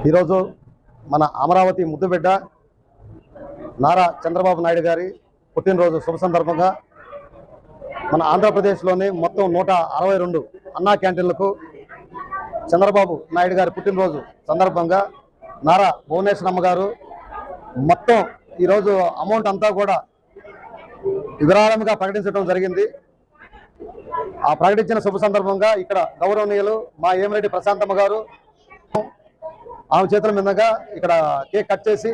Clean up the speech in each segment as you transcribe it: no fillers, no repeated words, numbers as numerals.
ఈరోజు మన అమరావతి ముద్దుబిడ్డ నారా చంద్రబాబు నాయుడు గారి పుట్టినరోజు శుభ సందర్భంగా మన ఆంధ్రప్రదేశ్లోని మొత్తం 162 అన్నా క్యాంటీన్లకు చంద్రబాబు నాయుడు గారి పుట్టినరోజు సందర్భంగా నారా భువనేశ్వరమ్మ గారు మొత్తం ఈరోజు అమౌంట్ అంతా కూడా విరాళంగా ప్రకటించడం జరిగింది. ఆ ప్రకటించిన శుభ సందర్భంగా ఇక్కడ గౌరవనీయులు మా ఏమిరెడ్డి ప్రశాంతమ్మ గారు ఆమె చేతుల మీదుగా ఇక్కడ కేక్ కట్ చేసి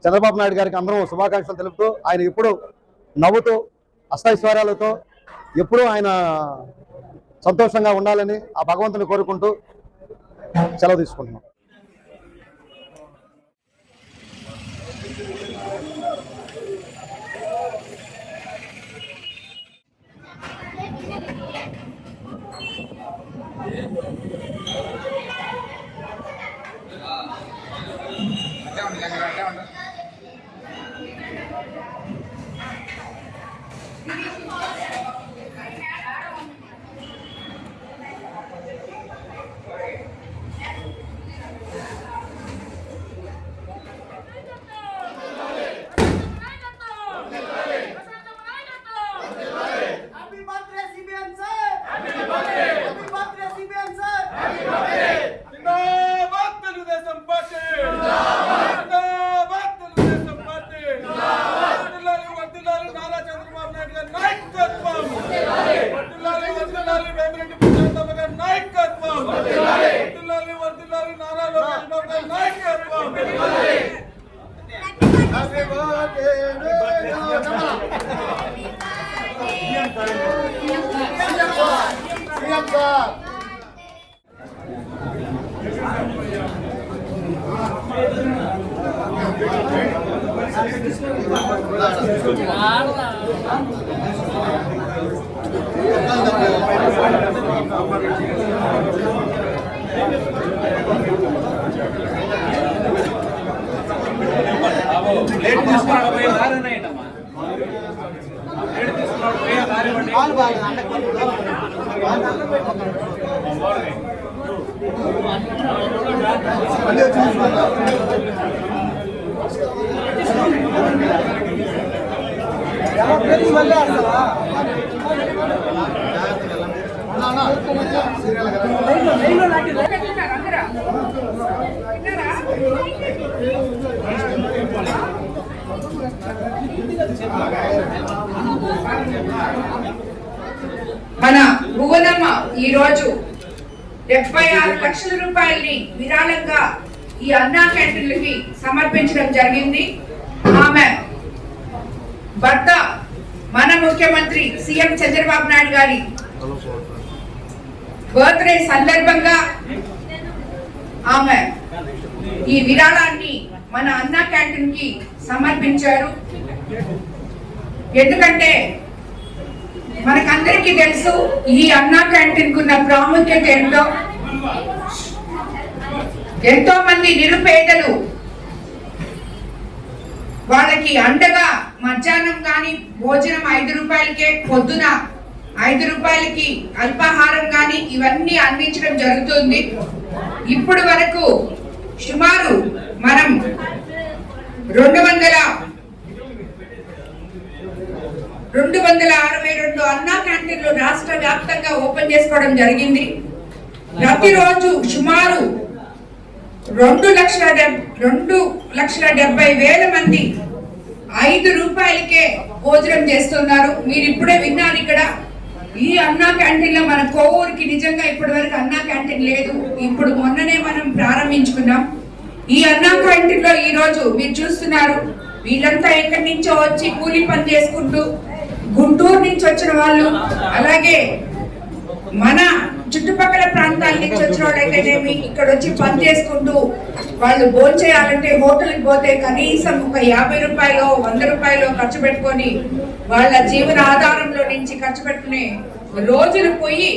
చంద్రబాబు నాయుడు గారికి అందరం శుభాకాంక్షలు తెలుపుతూ ఆయన ఎప్పుడు నవ్వుతూ అష్టైశ్వర్యాలతో ఎప్పుడూ ఆయన సంతోషంగా ఉండాలని ఆ భగవంతుని కోరుకుంటూ సెలవు తీసుకుంటున్నాం. మన భువనమ్మ ఈ రోజు 76 లక్షల రూపాయలని విరాళంగా ఈ అన్నా క్యాంటీన్లకి సమర్పించడం జరిగింది. ఆమె భర్త మన ముఖ్యమంత్రి సీఎం చంద్రబాబు నాయుడు గారి బర్త్డే సందర్భంగా ఆమె ఈ విరాళాన్ని మన అన్నా క్యాంటీన్ కి సమర్పించారు. ఎందుకంటే మనకందరికీ తెలుసు ఈ అన్నా క్యాంటీన్ కున్న ప్రాముఖ్యత ఏంటో. ఎంతో మంది నిరుపేదలు వాళ్ళకి అండగా మధ్యాహ్నం కానీ భోజనం 5 రూపాయలకే, పొద్దున 5 రూపాయలకి అల్పాహారం కానీ ఇవన్నీ అందించడం జరుగుతుంది. ఇప్పుడు వరకు సుమారు మనం 262 అన్నా క్యాంటీన్లు రాష్ట్ర వ్యాప్తంగా ఓపెన్ చేసుకోవడం జరిగింది. ప్రతిరోజు సుమారు 2,70,000 మంది 5 రూపాయలకే భోజనం చేస్తున్నారు. మీరు ఇప్పుడే విన్నారు ఇక్కడ ఈ అన్నా క్యాంటీన్ లో మన కోవూరుకి నిజంగా ఇప్పటి వరకు అన్నా క్యాంటీన్ లేదు. ఇప్పుడు మొన్ననే మనం ప్రారంభించుకున్నాం. ఈ అన్నా క్యాంటీన్ లో ఈ రోజు మీరు చూస్తున్నారు వీళ్ళంతా ఎక్కడి నుంచో వచ్చి కూలీ పని చేసుకుంటూ, గుంటూరు నుంచి వచ్చిన వాళ్ళు, అలాగే మన చుట్టుపక్కల ప్రాంతాల నుంచి వచ్చిన వాళ్ళైతేనేమి ఇక్కడ వచ్చి పని చేసుకుంటూ వాళ్ళు భోంచేయాలంటే హోటల్కి పోతే కనీసం ఒక 50 రూపాయలు 100 రూపాయలు ఖర్చు పెట్టుకొని వాళ్ళ జీవన ఆధారంలో నుంచి ఖర్చు పెట్టుకునే రోజులు పోయి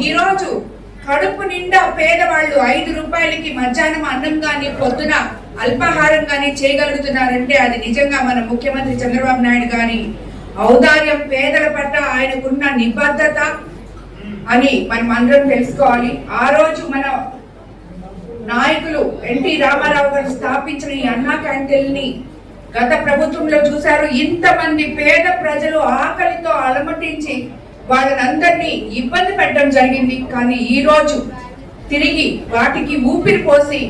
ఈ రోజు కడుపు నిండా పేదవాళ్ళు 5 రూపాయలకి మధ్యాహ్నం అన్నం కానీ పొద్దున అల్పాహారం కానీ చేయగలుగుతున్నారంటే అది నిజంగా మన ముఖ్యమంత్రి చంద్రబాబు నాయుడు గారి ఔదార్యం, పేదల పట్ల ఆయనకున్న నిబద్ధత అని మనం అందరం తెలుసుకోవాలి. ఆ రోజు మన నాయకులు ఎన్టీ రామారావు గారు స్థాపించిన ఈ అన్నా క్యాంటీన్ని గత ప్రభుత్వంలో చూశారు. ఇంతమంది పేద ప్రజలు ఆకలితో అలమటించి వాళ్ళనందరినీ ఇబ్బంది పెట్టడం జరిగింది. కానీ ఈ రోజు తిరిగి వాటికి ఊపిరి పోసి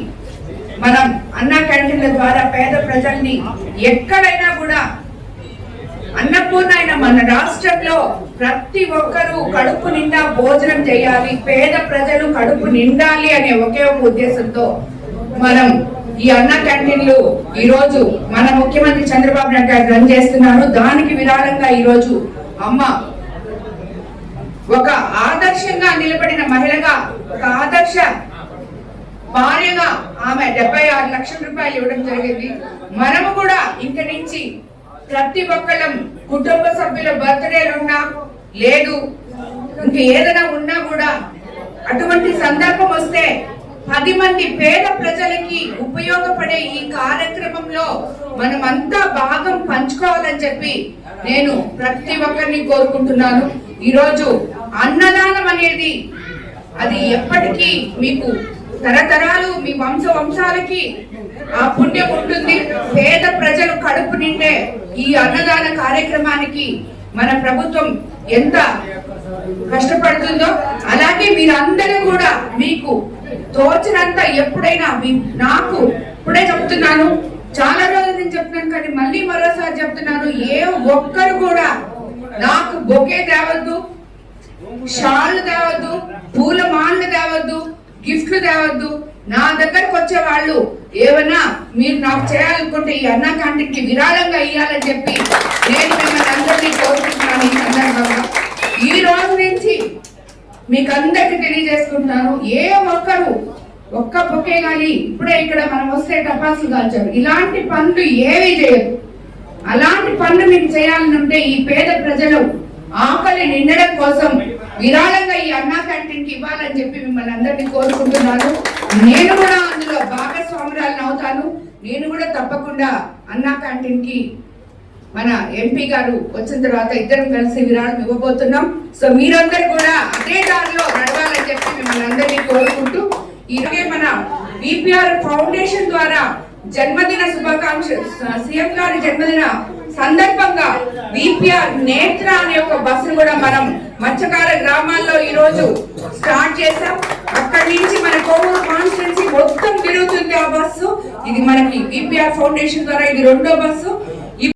మనం అన్నా క్యాంటీన్ల ద్వారా పేద ప్రజల్ని ఎక్కడైనా కూడా అన్నపూర్ణ అయిన మన రాష్ట్రంలో ప్రతి ఒక్కరూ కడుపు నిండా భోజనం చేయాలి, పేద ప్రజలు కడుపు నిండాలి అనే ఒకే ఒక ఉద్దేశంతో మనం ఈ అన్నా క్యాంటీన్లు ఈ రోజు మన ముఖ్యమంత్రి చంద్రబాబు నాయుడు గారు రన్ చేస్తున్నారు. దానికి విరాళంగా ఈ రోజు అమ్మ ఒక ఆదర్శంగా నిలబడిన మహిళగా, ఒక ఆదర్శ భార్యగా ఆమె 76 లక్షల రూపాయలు ఇవ్వడం జరిగింది. మనము కూడా ఇంక నుంచి ప్రతి ఒక్కళ్ళం కుటుంబ సభ్యుల బర్త్డేలు ఉన్నా లేదు ఇంక ఏదైనా ఉన్నా కూడా అటువంటి సందర్భం వస్తే 10 మంది పేద ప్రజలకి ఉపయోగపడే ఈ కార్యక్రమంలో మనమంతా భాగం పంచుకోవాలని చెప్పి నేను ప్రతి ఒక్కరిని కోరుకుంటున్నాను. ఈరోజు అన్నదానం అనేది అది ఎప్పటికీ మీకు తరతరాలు మీ వంశాలకి ఆ పుణ్యం ఉంటుంది. పేద ప్రజలు కడుపు నిండే ఈ అన్నదాన కార్యక్రమానికి మన ప్రభుత్వం ఎంత కష్టపడుతుందో అలాగే మీరందరూ కూడా మీకు తోచినంత ఎప్పుడైనా నాకు ఇప్పుడే చెప్తున్నాను, చాలా రోజుల నుంచి చెప్తున్నాను కానీ మళ్ళీ మరోసారి చెప్తున్నాను, ఏ ఒక్కరు కూడా నాకు బొకే తేవద్దు, షాళ్ళు తేవద్దు, పూల మాళ్ళు తేవద్దు, గిఫ్ట్లు తేవద్దు. నా దగ్గరకు వచ్చే వాళ్ళు ఏమన్నా మీరు నాకు చేయాలనుకుంటే ఈ అన్నా క్యాంటీన్కి విరాళంగా ఇవ్వాలని చెప్పి నేను మిమ్మల్ని అందరినీ కోరుకుంటున్నాను. ఈ సందర్భంగా ఈ రోజు నుంచి మీకు అందరికి తెలియజేసుకుంటున్నాను, ఏ ఒక్కరు ఒక్క బొకే కానీ ఇప్పుడే ఇక్కడ మనం వస్తే టపాసులు కాల్చారు, ఇలాంటి పనులు ఏవి చేయదు. అలాంటి పనులు మీకు చేయాలని ఉంటే ఈ పేద ప్రజలు ఆకలి నిండడం కోసం విరాళంగా ఈ అన్నా క్యాంటీన్కి ఇవ్వాలని చెప్పి మిమ్మల్ని అందరినీ కోరుకుంటున్నాను. నేను కూడా అందులో భాగస్వామురాలను అవుతాను. నేను కూడా తప్పకుండా అన్నా క్యాంటీన్కి మన ఎంపీ గారు వచ్చిన తర్వాత ఇద్దరం కలిసి విరాళం ఇవ్వబోతున్నాం. సో మీరందరూ కూడా అదే దారిలో నడవాలని చెప్పి మిమ్మల్ని అందరినీ కోరుకుంటూ ఇలాగే మన విపిఆర్ ఫౌండేషన్ ద్వారా జన్మదిన శుభాకాంక్షలు, సీఎం గారి జన్మదిన సందర్భంగా విపిఆర్ నేత్ర అనే ఒక బస్సును కూడా మనం మత్స్యకార గ్రామాల్లో ఈ రోజు స్టార్ట్ చేసాం. అక్కడి నుంచి మన కోవూరు కాన్స్టిట్యున్సీ మొత్తం తిరుగుతుంది ఆ బస్సు. ఇది మనకి విపిఆర్ ఫౌండేషన్ ద్వారా ఇది 2వ బస్సు.